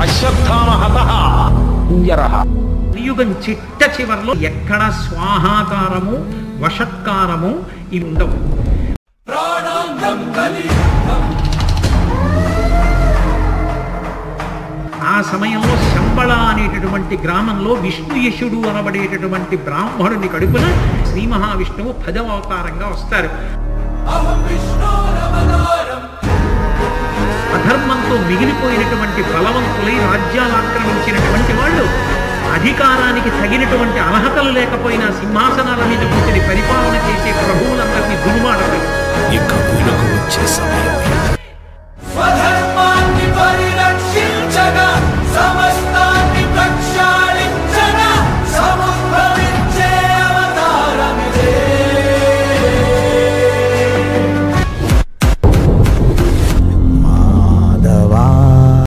అశ్వత్థామ హతః కుంజరః. కలియుగం చిట్ట చివర్లో ఎక్కడ స్వాహాకారము వషత్కారము ఇవి ఉండవు. ఆ సమయంలో శంబళ అనేటటువంటి గ్రామంలో విష్ణుయశుడు అనబడేటటువంటి బ్రాహ్మణుని కడుపున శ్రీ మహావిష్ణువు 10వ అవతారంగా వస్తారు. అధర్మంతో మిగిలిపోయినటువంటి బలవంతులై రాజ్యాలు ఆక్రమించినటువంటి వాళ్ళు అధికారానికి తగినటువంటి అర్హతలు లేకపోయినా సింహాసనాల మీద కూర్చొని పరిపాలన చేసే ప్రభువులందరినీ దుర్మాడతారు. ఇక వెలుగు వచ్చే సమయం